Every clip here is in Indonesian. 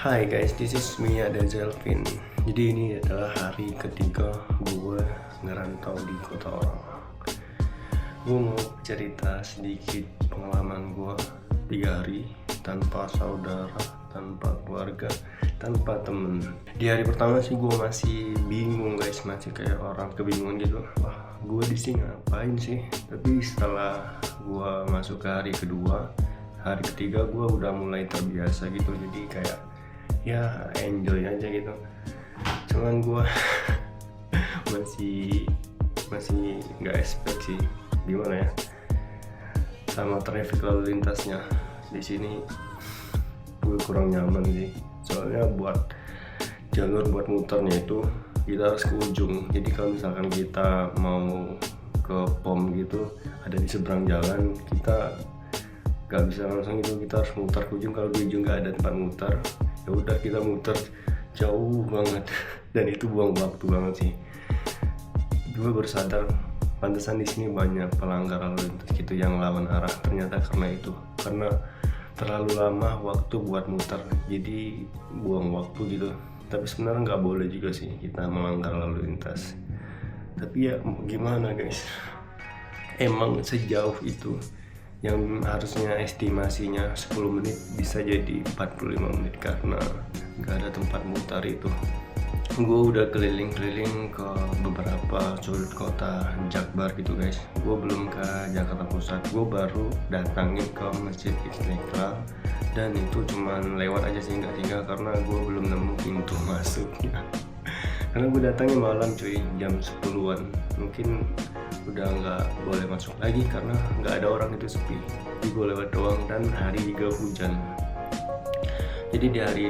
Hai guys, this is me ada Zelvin. Jadi ini adalah hari ketiga gue ngerantau di kota orang. Gue mau cerita sedikit pengalaman gue 3 hari tanpa saudara, tanpa keluarga, tanpa temen. Di hari pertama sih gue masih bingung guys, masih kayak orang kebingungan gitu. Wah, gue di sini ngapain sih? Tapi setelah gue masuk ke hari kedua, hari ketiga gue udah mulai terbiasa gitu. Jadi kayak ya enjoy aja gitu. Cuman gue masih nggak expect sih, gimana ya, sama traffic lalu lintasnya di sini gue kurang nyaman sih. Soalnya buat jalur buat muternya itu kita harus ke ujung. Jadi kalau misalkan kita mau ke pom gitu ada di seberang jalan, kita nggak bisa langsung itu, kita harus muter ke ujung. Kalau di ujung nggak ada tempat muter, ya udah kita muter jauh banget dan itu buang waktu banget sih. Gue baru sadar pantesan di sini banyak pelanggar lalu lintas gitu yang lawan arah. Ternyata karena terlalu lama waktu buat muter, jadi buang waktu gitu. Tapi sebenarnya nggak boleh juga sih kita melanggar lalu lintas. Tapi ya gimana guys, emang sejauh itu yang harusnya estimasinya 10 menit bisa jadi 45 menit karena nggak ada tempat mutar itu. Gue udah keliling-keliling ke beberapa sudut kota Jakbar gitu guys. Gue belum ke Jakarta Pusat, gue baru datangin ke Masjid Istiqlal dan itu cuman lewat aja singgah-singgah karena gue belum nemu pintu masuknya. Karena gue datangnya malam cuy, jam 10-an. Mungkin udah nggak boleh masuk lagi karena nggak ada orang, itu sepi. Jadi gue lewat doang dan hari juga hujan. Jadi di hari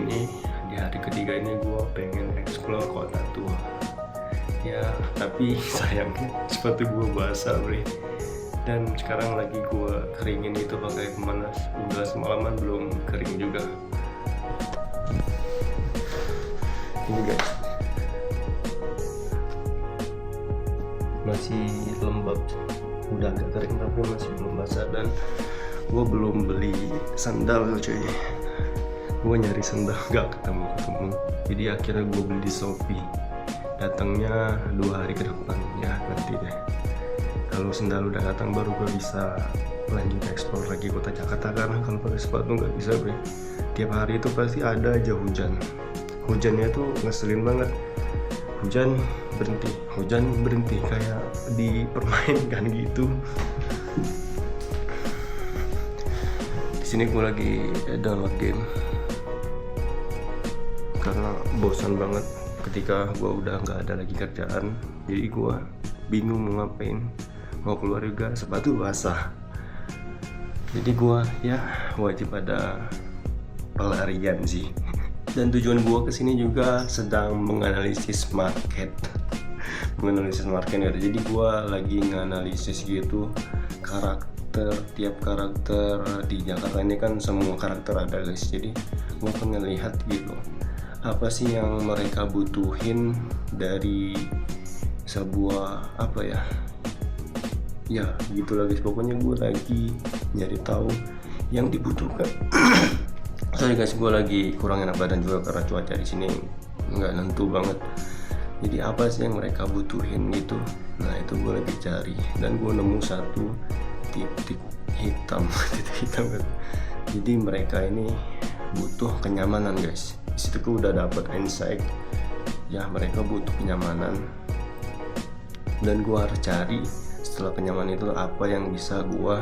ketiga ini gue pengen explore kota tua ya, tapi sayangnya sepatu gue basah bre. Dan sekarang lagi gue keringin itu pakai pemanas, udah semalaman belum kering juga. Ini guys masih lembab, udah agak kering tapi masih belum basah. Dan gue belum beli sandal cuy. Gue nyari sandal gak ketemu, jadi akhirnya gue beli di Shopee. Datangnya 2 hari ke depan ya, nanti deh kalau sandal udah datang baru gue bisa lanjut explore lagi kota Jakarta. Karena kalau pakai sepatu nggak bisa bre, tiap hari itu pasti ada aja hujannya tuh ngeselin banget. Hujan berhenti kayak dipermainkan gitu. Di sini gue lagi download game karena bosan banget ketika gue udah nggak ada lagi kerjaan. Jadi gue bingung mau ngapain, mau keluar juga sepatu basah. Jadi gue ya wajib ada pelarian sih. Dan tujuan gue kesini juga sedang menganalisis market gitu. Jadi gue lagi nganalisis gitu tiap karakter di Jakarta ini kan semua karakter ada guys. Jadi gue pengen lihat gitu apa sih yang mereka butuhin dari sebuah apa ya gitu lah guys. Pokoknya gue lagi nyari tahu yang dibutuhkan. Sorry guys, gue lagi kurang enak badan juga karena cuaca di sini nggak nentu banget. Jadi apa sih yang mereka butuhin gitu, nah itu gue lagi cari dan gue nemu satu titik hitam kan. Jadi mereka ini butuh kenyamanan guys. Di situ gue udah dapet insight ya, mereka butuh kenyamanan dan gue harus cari setelah kenyamanan itu apa yang bisa gue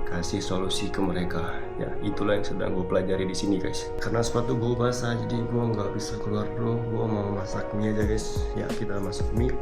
kasih solusi ke mereka. Ya itulah yang sedang gue pelajari di sini guys. Karena sepatu gue basah jadi gue nggak bisa keluar dulu. Gue mau masak mie aja guys. Ya kita masak mie.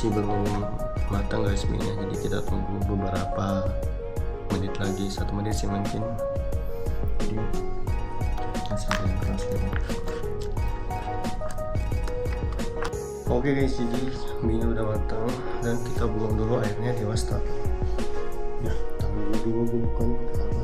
masih belum matang guys mie nya, jadi kita tunggu beberapa menit lagi, 1 menit sih mungkin. Jadi masih belum keras gitu. Oke guys, jadi mie nya udah matang dan kita buang dulu airnya di wastafel ya. Tunggu dulu, bukan apa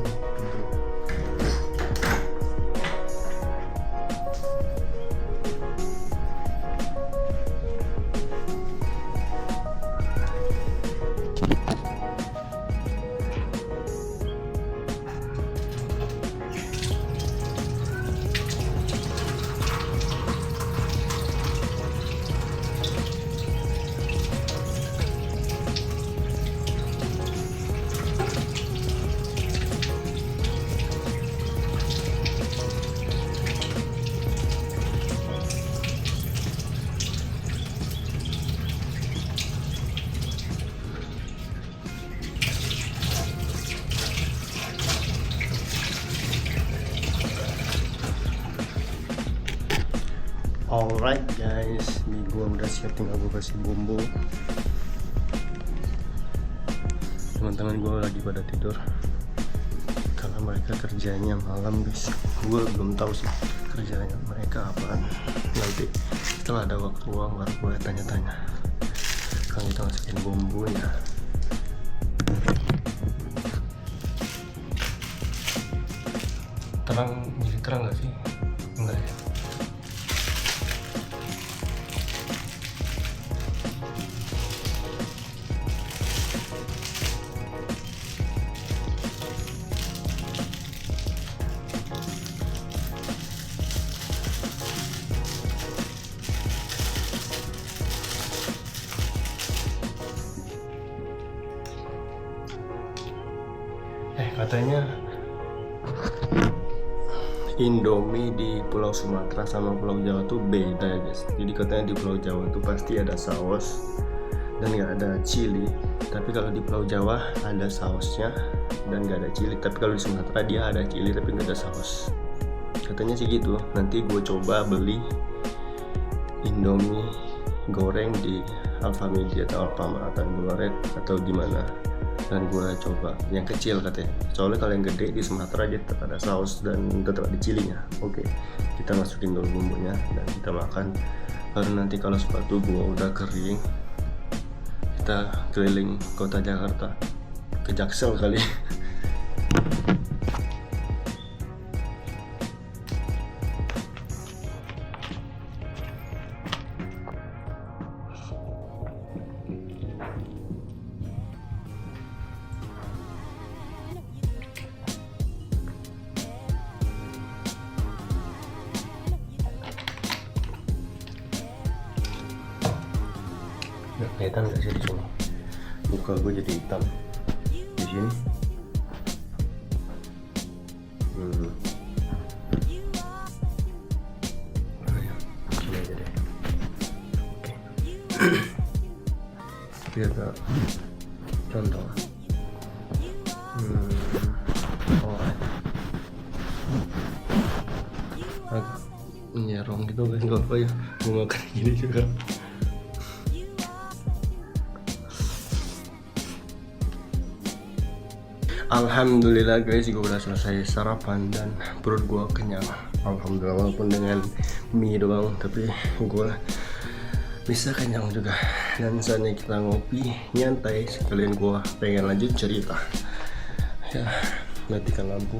Alright guys, mie gua udah siap, tinggal gua kasih bumbu. Teman-teman gua lagi pada tidur karena mereka kerjanya malam guys. Gua belum tahu sih kerjanya mereka apaan. Nanti setelah ada waktu luang baru gua tanya-tanya. Sekarang kita masukin bumbunya. Jadi terang gak sih? Enggak ya. Katanya Indomie di Pulau Sumatera sama Pulau Jawa tuh beda ya guys. Jadi katanya di Pulau Jawa tuh pasti ada saus dan nggak ada chili. Tapi kalau di Pulau Jawa ada sausnya dan nggak ada chili. Tapi kalau di Sumatera dia ada chili tapi nggak ada saus. Katanya sih gitu. Nanti gue coba beli Indomie goreng di Alfamidi atau Alfamart atau Indomaret atau gimana, dan gue coba yang kecil katanya. Soalnya kalau yang gede di Sumatera dia tetap ada saus dan tetap ada cilinya. Oke, kita masukin dulu bumbunya dan kita makan. Baru nanti kalau sepatu gue udah kering, kita keliling kota Jakarta ke Jaksel kali. Kelihatan nggak sih di sini? Muka gue jadi hitam di sini. Sini aja deh. Oke. Kita contoh. Agak nyerong gitu guys, nggak apa ya. Mau makan gini juga. Alhamdulillah guys, gue udah selesai sarapan dan perut gue kenyang. Alhamdulillah, walaupun dengan mie doang, tapi gue bisa kenyang juga. Dan saatnya kita ngopi, nyantai. Sekalian gue pengen lanjut cerita. Ya, matikan lampu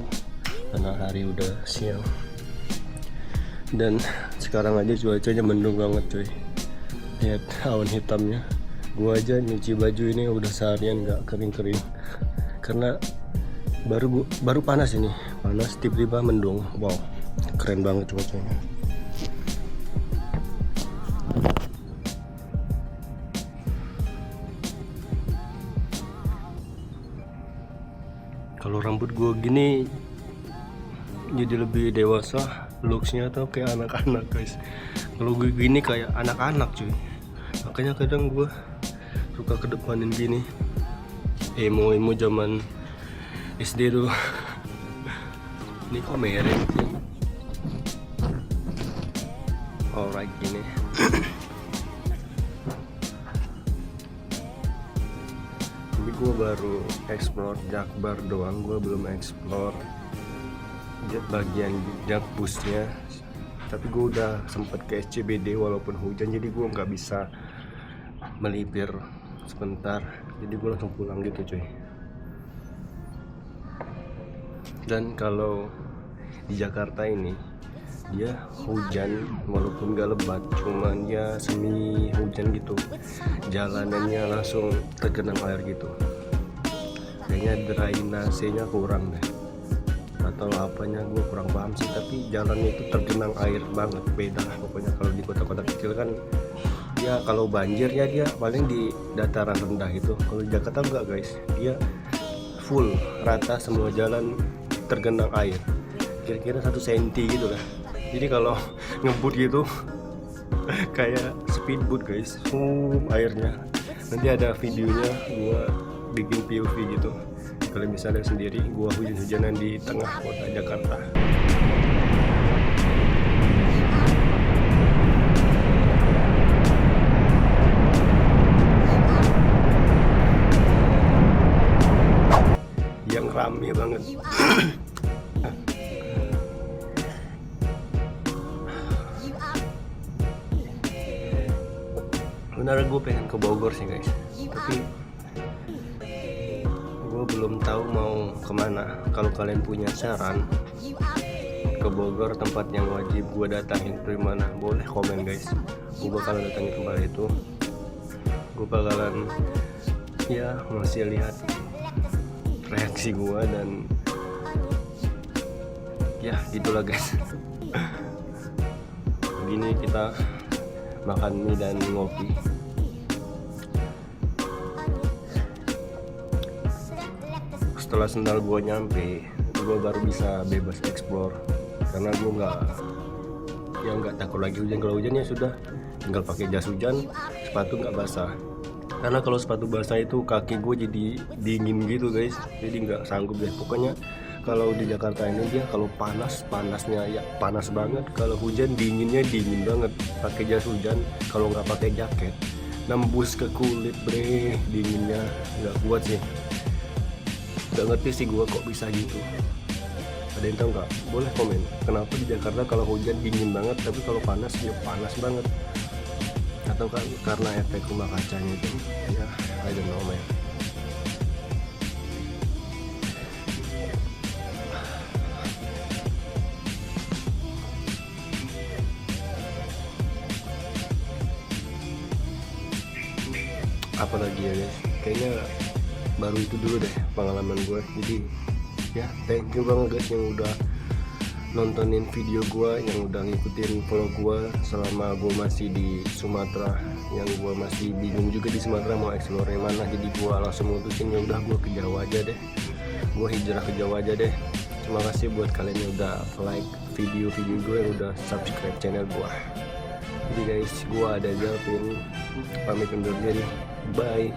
karena hari udah siang. Dan sekarang aja cuacanya mendung banget cuy. Lihat awan hitamnya. Gue aja nyuci baju ini udah seharian gak kering-kering karena baru panas ini, panas tiba-tiba mendung. Wow, keren banget cuacanya. Kalau rambut gue gini jadi lebih dewasa looksnya, tuh kayak anak-anak guys. Kalau gue gini kayak anak-anak cuy, makanya kadang gue suka kedepanin gini. Emo zaman SD tuh. Ini kok mereng sih. Alright, gini. gue baru explore Jakbar doang, gue belum explore bagian Jakpusnya. Tapi gue udah sempet ke SCBD walaupun hujan, jadi gue nggak bisa melipir sebentar, jadi gue langsung pulang gitu cuy. Dan kalau di Jakarta ini dia hujan walaupun gak lebat, cuman ya semi hujan gitu, jalanannya langsung tergenang air gitu. Kayaknya drainasenya kurang deh, atau apanya gue kurang paham sih, tapi jalannya itu tergenang air banget. Beda lah pokoknya. Kalau di kota-kota kecil kan ya kalau banjir ya dia paling di dataran rendah gitu. Kalau di Jakarta enggak guys, dia full rata, semua jalan tergenang air, kira-kira 1 senti gitu lah. Jadi kalau ngebut gitu kayak speedboat guys, airnya. Nanti ada videonya gua bikin POV gitu, kalian bisa lihat sendiri gua hujan-hujanan di tengah kota Jakarta. Yang rame banget. Sebenarnya gue pengen ke Bogor sih guys, tapi gue belum tahu mau kemana. Kalau kalian punya saran ke Bogor tempat yang wajib gue datangin dari mana, boleh komen guys. Gue bakalan datangin tempat itu. Gue bakalan ya masih lihat reaksi gue, dan ya gitulah guys. Begini kita makan mie dan ngopi. Setelah sendal gue nyampe, gue baru bisa bebas explore, karena gue nggak takut lagi hujan. Kalau hujan ya sudah, tinggal pakai jas hujan, sepatu nggak basah. Karena kalau sepatu basah itu kaki gue jadi dingin gitu guys, jadi nggak sanggup deh. Pokoknya kalau di Jakarta ini dia kalau panasnya ya panas banget, kalau hujan dinginnya dingin banget. Pakai jas hujan, kalau nggak pakai jaket nembus ke kulit bre, dinginnya nggak kuat sih. Gak ngerti sih gue kok bisa gitu. Ada yang tahu nggak? Boleh komen. Kenapa di Jakarta kalau hujan dingin banget, tapi kalau panas ya panas banget? Atau kan karena efek rumah kacanya itu? Ya, I don't know man. Apalagi ya guys, kayaknya baru itu dulu deh pengalaman gue. Jadi ya thank you banget guys yang udah nontonin video gue, yang udah ngikutin vlog gue selama gue masih di Sumatera, yang gue masih bingung juga di Sumatera mau explore yang mana. Jadi gue langsung mutusin ya udah gue ke Jawa aja deh, gue hijrah ke Jawa aja deh. Terima kasih buat kalian yang udah like video-video gue, yang udah subscribe channel gue. Jadi guys, gue ada Jalvin, pamit undur diri, bye.